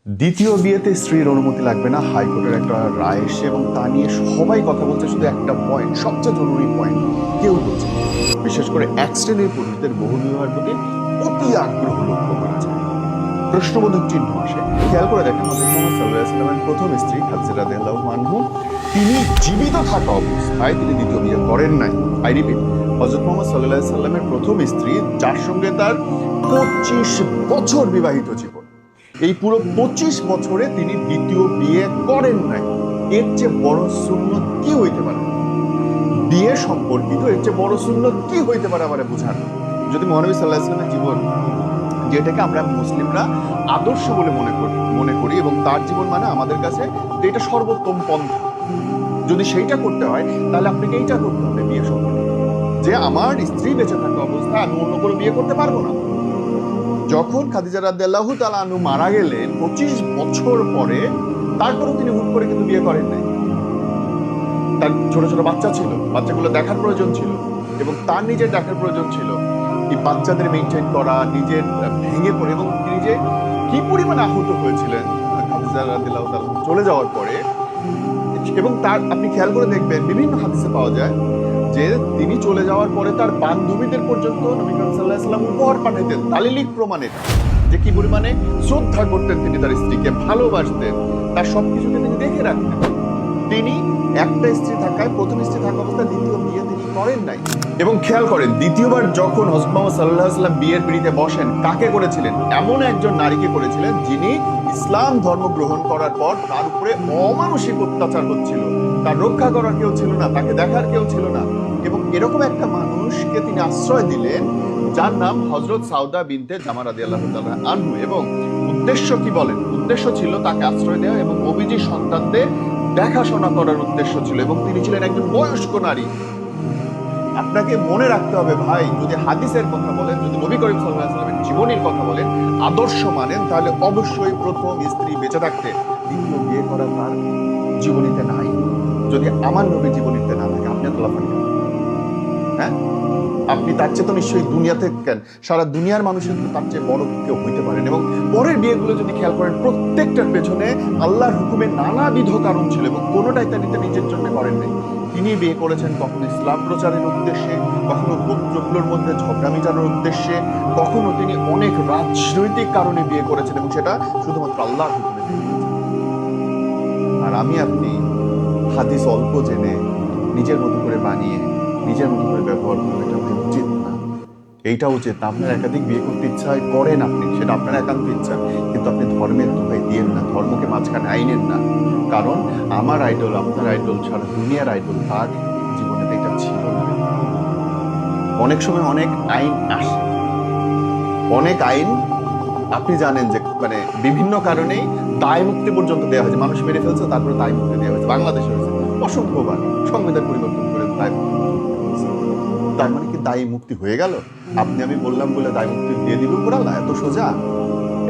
দ্বিতীয় বিয়েতে স্ত্রীর অনুমতি লাগবে না, হাইকোর্টের একটা রায় এসে এবং তা নিয়ে সবাই কথা বলছে। শুধু একটা পয়েন্ট, সবচেয়ে জরুরি পয়েন্ট কেউ বলছে, বিশেষ করে এক শ্রেণীর পুরুষদের বহু বিবাহের প্রতি অতি আগ্রহ লক্ষ্য করা যায়। প্রশ্নবোধক চিহ্ন আসে। খেয়াল করে দেখেন, হযরত মুহাম্মদ সাল্লাল্লাহু আলাইহি ওয়াসাল্লামের প্রথম স্ত্রী খাদিজা রাদিয়াল্লাহু আনহা, তিনি জীবিত থাকা অবস্থায় তিনি দ্বিতীয় বিয়ে করেন নাই। আই রিপিট, হযরত মুহাম্মদ সাল্লাল্লাহু আলাইহি ওয়াসাল্লামের প্রথম স্ত্রী, যার সঙ্গে তার 25 বছর বিবাহিত জীবন, এই পুরো 25 বছরে তিনি দ্বিতীয় বিয়ে করেন নাই। এর চেয়ে বড় সুন্নত কি হইতে পারে? বিয়ে সম্পর্কিত এর চেয়ে বড় সুন্নত কি হইতে পারে আমারে বুঝান। যদি মহানবী সাল্লাল্লাহু আলাইহি ওয়াসাল্লামের জীবন, যেটাকে আমরা মুসলিমরা আদর্শ বলে মনে করি এবং তার জীবন মানে আমাদের কাছে এটা সর্বোত্তম পন্থা, যদি সেইটা করতে হয় তাহলে আপনাকে এইটা করতে হবে বিয়ে সম্পর্কিত, যে আমার স্ত্রী বেঁচে থাকা অবস্থায় আমি অন্য করে বিয়ে করতে পারবো না। যখন খাদিজা রাদিয়াল্লাহু তাআলা আনহা মারা গেলেন 25 বছর পরে, তারপরেও তিনি হুট করে কিন্তু বিয়ে করেন নাই। তার ছোট ছোট বাচ্চা ছিল, বাচ্চাগুলো দেখার প্রয়োজন ছিল এবং তার নিজের দেখার প্রয়োজন ছিল। এই বাচ্চাদের মেইনটেইন করা, নিজের ভেঙে পড়ে, এবং তিনি যে কি পরিমাণে আহত হয়েছিলেন খাদিজা রাদিয়াল্লাহু তাআলা চলে যাওয়ার পরে। এবং তার আপনি খেয়াল করে দেখবেন বিভিন্ন হাদিসে পাওয়া যায় যে তিনি চলে যাওয়ার পরে তার বান্ধবীদের পর্যন্ত নবী করিম সাল্লাল্লাহু আলাইহি ওয়াসাল্লাম উপহার পাঠাতেন, দালিলিক প্রমাণের যে কি পরিমাণে শ্রদ্ধা করতেন তিনি তার স্ত্রীকে, ভালোবাসতেন, তার সবকিছুকে তিনি দেখে রাখতেন। তিনি একটা স্ত্রী থাকায়, প্রথম স্ত্রী থাকা অবস্থায় দ্বিতীয় বিয়ে তিনি করেন নাই। এবং খেয়াল করেন, দ্বিতীয়বার যখন হযরত মুহাম্মদ সাল্লাল্লাহু আলাইহি ওয়াসাল্লাম বিয়ের পিঁড়িতে বসেন, কাকে করেছিলেন? এমন একজন নারীকে করেছিলেন যিনি ইসলাম ধর্ম গ্রহণ করার পর তার উপরে অমানসিক অত্যাচার হচ্ছিল, তার রক্ষা করার কেউ ছিল না, তাকে দেখার কেউ ছিল না। এবং এরকম একটা মানুষকে তিনি আশ্রয় দিলেন, যার নাম হযরত সাউদা বিনতে জামা রাদিয়াল্লাহু তাআলা আনহু। এবং উদ্দেশ্য কি বলেন? উদ্দেশ্য ছিল তাকে আশ্রয় দেওয়া এবং নবীজির সন্তানদের দেখাশোনা করার উদ্দেশ্য ছিল, এবং তিনি ছিলেন একজন বয়স্ক নারী। আপনাকে মনে রাখতে হবে ভাই, যদি হাদিসের কথা বলেন, যদি নবী করিম সাল্লাল্লাহু আলাইহি ওয়াসাল্লামের জীবনীর কথা বলেন, আদর্শ মানেন, তাহলে অবশ্যই প্রথম স্ত্রী বেঁচে থাকতে দ্বিতীয় বিয়ে করা তার জীবনীতে নাই। যদি আমার নবীর জীবনীতে না থাকে, আপনি এত লাফান কেন? হ্যাঁ, আপনি তার চেয়ে তো নিশ্চয়ই দুনিয়াতে কেন, সারা দুনিয়ার মানুষের তো তার চেয়ে বড় কেউ হইতে পারেন। এবং পরের বিয়েগুলো যদি খেয়াল করেন, প্রত্যেকটার পেছনে আল্লাহর হুকুমে নানাবিধ কারণ ছিল এবং কোনোটাই তিনি নিজের জন্য করেন নাই। তিনি বিয়ে করেছেন কখনো ইসলাম প্রচারের উদ্দেশ্যে, কখনো গোত্রগুলোর মধ্যে ঝগড়া মেটানোর উদ্দেশ্যে, কখনো তিনি অনেক রাজনৈতিক কারণে বিয়ে করেছেন, এবং সেটা শুধুমাত্র আল্লাহর হুকুমে বিয়ে করেছেন। আর আমি আপনি হাদিস অল্প জেনে নিজের মতো করে বানিয়ে নিজের মতো করে ব্যবহার করবো, এটা উচিত না। এইটা উচিত না। আপনার একাধিক বিয়ে করতে ইচ্ছা হয়, করেন আপনি, সেটা আপনার একান্ত ইচ্ছা, কিন্তু আপনি ধর্মের দোহাই দিয়েন না, ধর্মকে মাঝখানে আইনেন না। কারণ আমার আইডল, আপনার আইডল, সারা দুনিয়ার আইডল, তার জীবনে তো এটা ছিল না। অনেক সময় অনেক আইন আসে, অনেক আইন আপনি জানেন যে মানে বিভিন্ন কারণেই দায় মুক্তি পর্যন্ত দেওয়া হয়েছে। মানুষ মেরে ফেলছে, তারপরে দায় মুক্তি দেওয়া হয়েছে। বাংলাদেশে হয়েছে অসংখ্যবার, সংবিধান পরিবর্তন করে দায় মুক্তি। তার মানে কি দায়ী মুক্তি হয়ে গেল? আপনি আমি বললাম বলে দায় মুক্তি দিয়ে দিল উপরাল্লাহ? এত সোজা?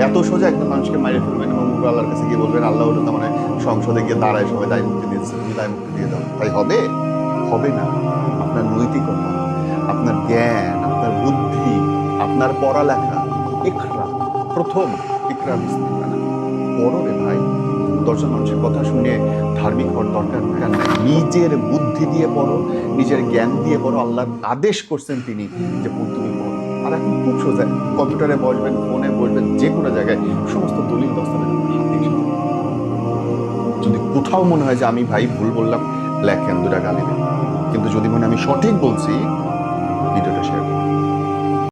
এত সোজা একজন মানুষকে মারিয়ে ফেলবেন এবং উপরাল্লাহর কাছে গিয়ে বলবেন আল্লাহ ওটা তো মানে সংসদে গিয়ে দাঁড়ায় সবাই দায় মুক্তি দিয়েছে, তুমি দায় মুক্তি দিয়ে দাও, তাই হবে? হবে না। আপনার নৈতিকতা, আপনার জ্ঞান, আপনার বুদ্ধি, আপনার পড়ালেখা, ইকরা, প্রথম ইকরা বিসমিল্লাহ, পড়ো রে ভাই। 10 জন মানুষের কথা শুনে ধার্মিক হওয়ার দরকার নাই। নিজের বুদ্ধি দিয়ে পড়ো, নিজের জ্ঞান দিয়ে পড়ো। আল্লাহ আদেশ করছেন তিনি যে তুমি পড়ো। আর এখন খুব সোজা, কম্পিউটারে বসবেন, ফোনে বসবেন, যে কোনো জায়গায় সমস্ত দলিল দস্তাবেজ হাতে এসে যাবে। যদি কোথাও মনে হয় যে আমি ভাই ভুল বললাম, লেখেন, 2টা গালি দেন। কিন্তু যদি মনে আমি সঠিক বলছি, ভিডিওটা শেয়ার করুন।